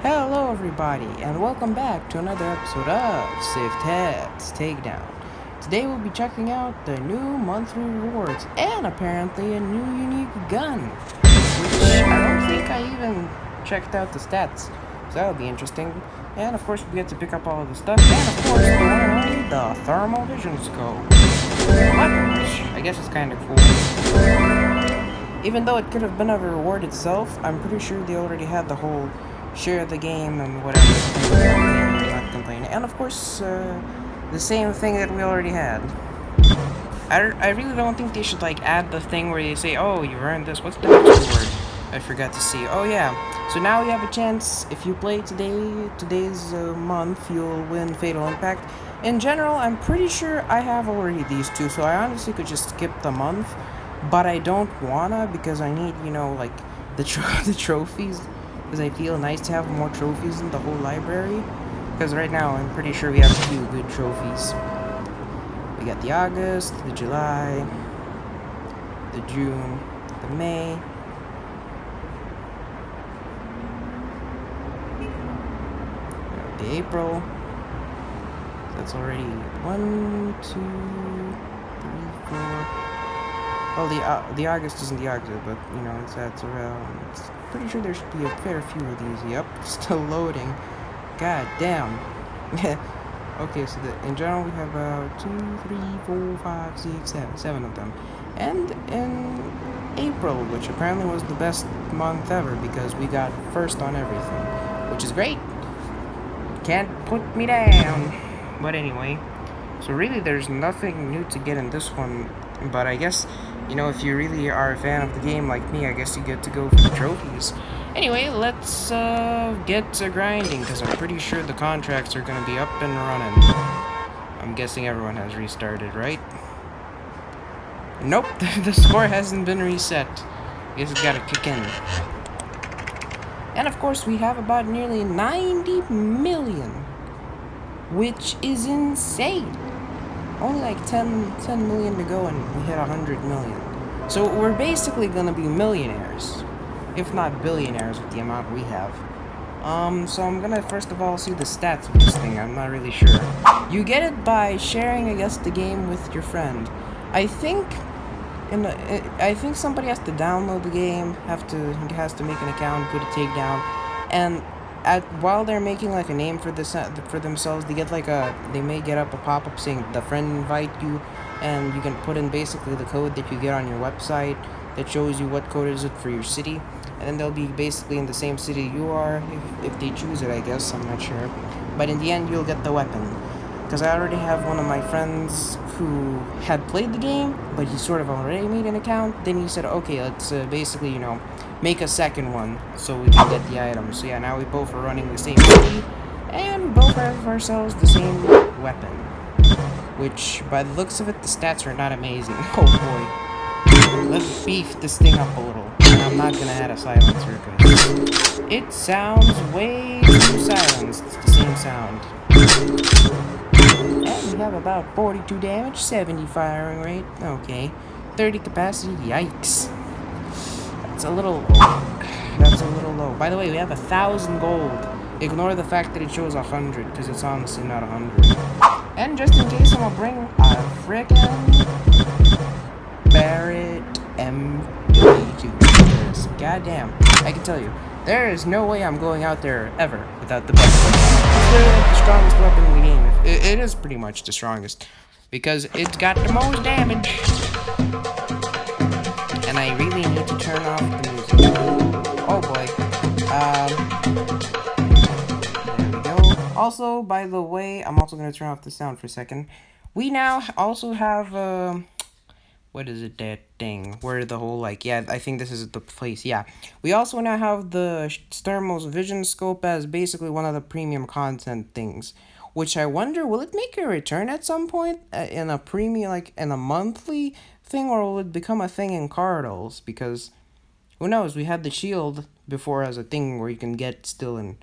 Hello, everybody, and welcome back to another episode of Sift's TakeDown. Today, we'll be checking out the new monthly rewards and apparently a new unique gun, which I don't think I even checked out the stats, so that'll be interesting. And of course, we get to pick up all of the stuff, and of course, the one and only the thermal vision scope. Weapon, which I guess is kind of cool. Even though it could have been a reward itself, I'm pretty sure they already had the whole share the game and whatever. Not complaining. And of course, the same thing that we already had. I really don't think they should like add the thing where they say, oh, you earned this. What's the next reward? I forgot to see. Oh yeah. So now you have a chance. If you play today's month, you'll win Fatal Impact. In general, I'm pretty sure I have already these two, so I honestly could just skip the month. But I don't wanna because I need, like the the trophies. Because I feel nice to have more trophies in the whole library. Because right now, I'm pretty sure we have a few good trophies. We got the August, the July, the June, the May. The April. That's already 1, 2, 3, 4. Well, the August isn't the August, but that's around. Pretty sure there should be a fair few of these. Yep, still loading. God damn. Okay, so in general we have about 2, 3, 4, 5, 6, 7 of them. And in April, which apparently was the best month ever because we got first on everything, which is great. Can't put me down. But anyway, so really there's nothing new to get in this one, but I guess, if you really are a fan of the game like me, I guess you get to go for the trophies. Anyway, let's get to grinding, because I'm pretty sure the contracts are going to be up and running. I'm guessing everyone has restarted, right? Nope, the score hasn't been reset. I guess it's got to kick in. And of course, we have about nearly 90 million, which is insane. Only like 10 million to go and we hit 100 million. So we're basically gonna be millionaires, if not billionaires with the amount we have. So I'm gonna first of all see the stats of this thing. I'm not really sure. You get it by sharing, I guess, the game with your friend. I think somebody has to download the game, has to make an account, go to TakeDown, and while they're making like a name for themselves, they may get up a pop-up saying the friend invite you, and you can put in basically the code that you get on your website that shows you what code is it for your city, and then they'll be basically in the same city you are if they choose it, I guess. I'm not sure, but in the end you'll get the weapon. Because I already have one of my friends who had played the game, but he sort of already made an account. Then he said, okay, let's basically, make a second one so we can get the items. So yeah, now we both are running the same city, and we both have ourselves the same weapon. Which, by the looks of it, the stats are not amazing. Oh boy. Let's beef this thing up a little. And I'm not gonna add a silencer because it sounds way too silenced. It's the same sound. And we have about 42 damage, 70 firing rate. Okay. 30 capacity. Yikes. That's a little low. By the way, we have 1,000 gold. Ignore the fact that it shows 100, because it's honestly not 100. And just in case, I'm gonna bring a frickin' Barrett M82. Because, goddamn, I can tell you, there is no way I'm going out there ever without the best weapon. It's literally the strongest weapon in the game. It is pretty much the strongest, because it's got the most damage. And I really need to turn off the music. Oh boy. There we go. Also, by the way, I'm also going to turn off the sound for a second. We now also have, what is it, that thing? Where the whole, I think this is the place, yeah. We also now have the thermal vision scope as basically one of the premium content things. Which I wonder, will it make a return at some point in a premium, in a monthly thing, or will it become a thing in Cardinals? Because who knows? We had the shield before as a thing where you can get still in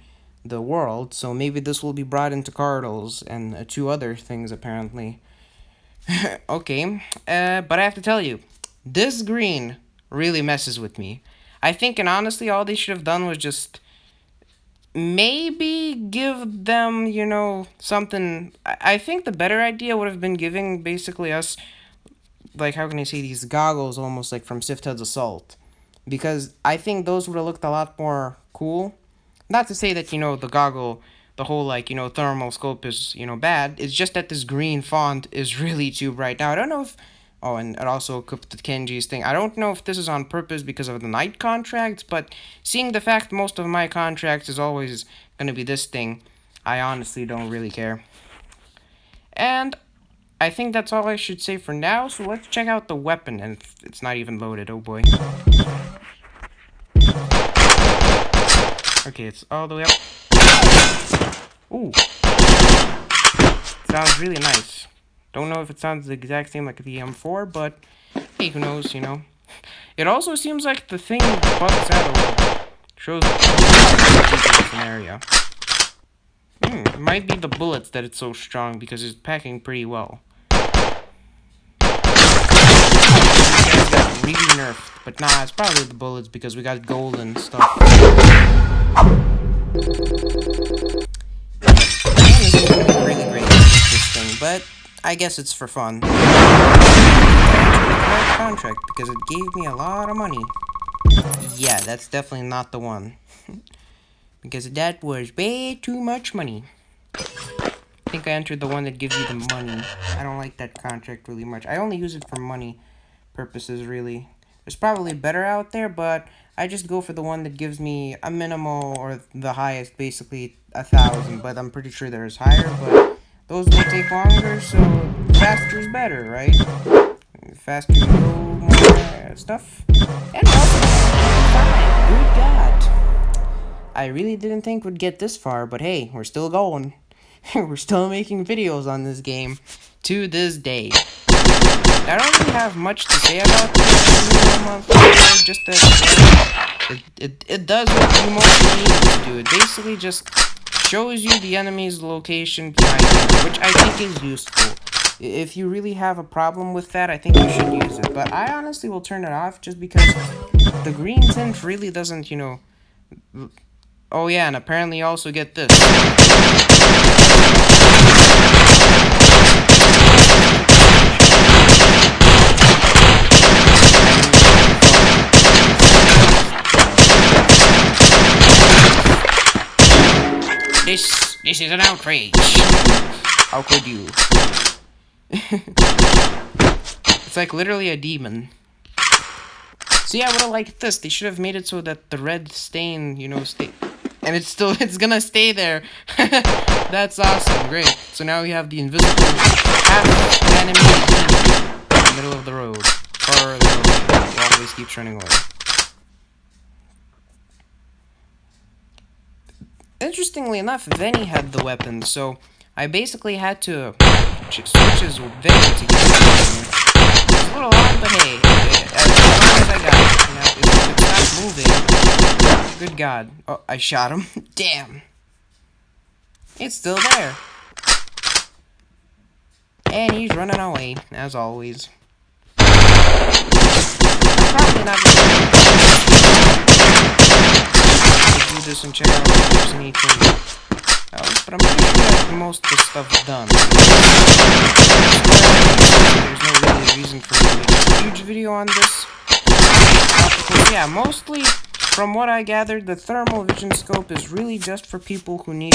the world, so maybe this will be brought into Cardinals and 2 other things apparently. Okay, but I have to tell you, this green really messes with me. I think, and honestly, all they should have done was just maybe give them, you know, something. I think the better idea would have been giving basically us, like, how can I say, these goggles almost like from Sift Assault. Because I think those would have looked a lot more cool. Not to say that, you know, the goggle, the whole, like, you know, thermal scope is, you know, bad. It's just that this green font is really too bright. Now, I don't know if... Oh, and it also equipped the Kenji's thing. I don't know if this is on purpose because of the night contracts, but seeing the fact most of my contracts is always going to be this thing, I honestly don't really care. And I think that's all I should say for now, so let's check out the weapon, and it's not even loaded, oh boy. Okay, it's all the way up. Ooh. Sounds really nice. Don't know if it sounds the exact same like the M4, but hey, who knows, you know. It also seems like the thing bugs out a little. Shows the scenario. It might be the bullets that it's so strong because it's packing pretty well. These guys got really nerfed, but nah, it's probably the bullets because we got gold and stuff. This is really great, this thing, but I guess it's for fun. Contract because it gave me a lot of money. Yeah, that's definitely not the one. Because that was way too much money. I think I entered the one that gives you the money. I don't like that contract really much. I only use it for money purposes, really. There's probably better out there, but I just go for the one that gives me a minimal or the highest, basically 1,000. But I'm pretty sure there's higher, but those will take longer, so faster is better, right? Faster you go, more stuff. And also, good God. I really didn't think we'd get this far, but hey, we're still going. We're still making videos on this game to this day. I don't really have much to say about this just that it does what you mostly need it to do. It basically just shows you the enemy's location behind you, which I think is useful. If you really have a problem with that, I think you should use it. But I honestly will turn it off just because the green tint really doesn't, you know... Oh yeah, and apparently you also get this. This is an outrage. How could you? It's like literally a demon. So yeah, I would have liked this. They should have made it so that the red stain, you know, and it's gonna stay there. That's awesome, great. So now we have the invisible half enemy in the middle of the road. Or the road. It always keeps running away. Interestingly enough, Venny had the weapon, so I basically had to switch his Venny to get it. It's a little odd, but hey, as long as I got it, now if it's not moving, good God. Oh, I shot him. Damn. It's still there. And he's running away, as always. I'm probably not going to do this and check out if there's anything else, but I'm pretty sure that most of the stuff's done. There's no really reason for me to make a huge video on this. Because, yeah, mostly, from what I gathered, the thermal vision scope is really just for people who need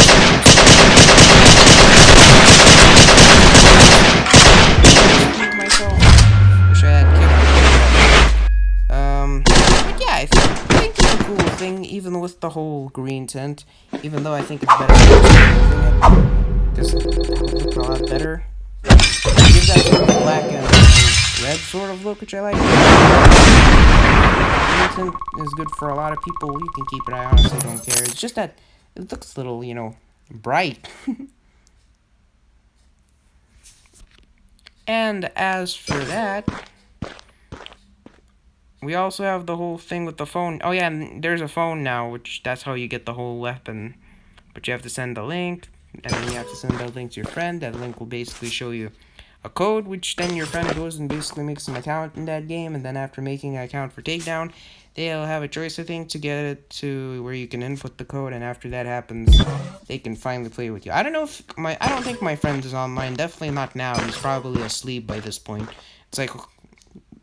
myself. Wish I had but yeah, I think it's a cool thing, even with the whole green tint. Even though I think it's better than using it, because it would look a lot better. It gives that sort of black and red sort of look, which I like. Green tint is good for a lot of people. You can keep it. I honestly don't care. It's just that it looks a little, you know, bright. And as for that, we also have the whole thing with the phone. Oh yeah, and there's a phone now, which that's how you get the whole weapon. But you have to send a link, and then you have to send that link to your friend. That link will basically show you a code, which then your friend goes and basically makes an account in that game, and then after making an account for Takedown, they'll have a choice, I think, to get it to where you can input the code, and after that happens, they can finally play with you. I don't know if I don't think my friend is online. Definitely not now. He's probably asleep by this point. It's like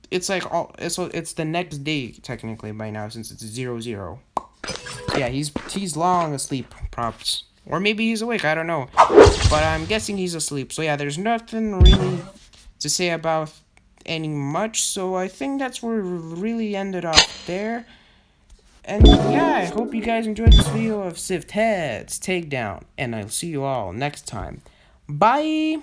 it's the next day technically by now since it's 0-0. Yeah, he's long asleep, props. Or maybe he's awake, I don't know. But I'm guessing he's asleep. So yeah, there's nothing really to say about any much. So I think that's where we really ended up there. And yeah, I hope you guys enjoyed this video of Sift Heads Takedown. And I'll see you all next time. Bye!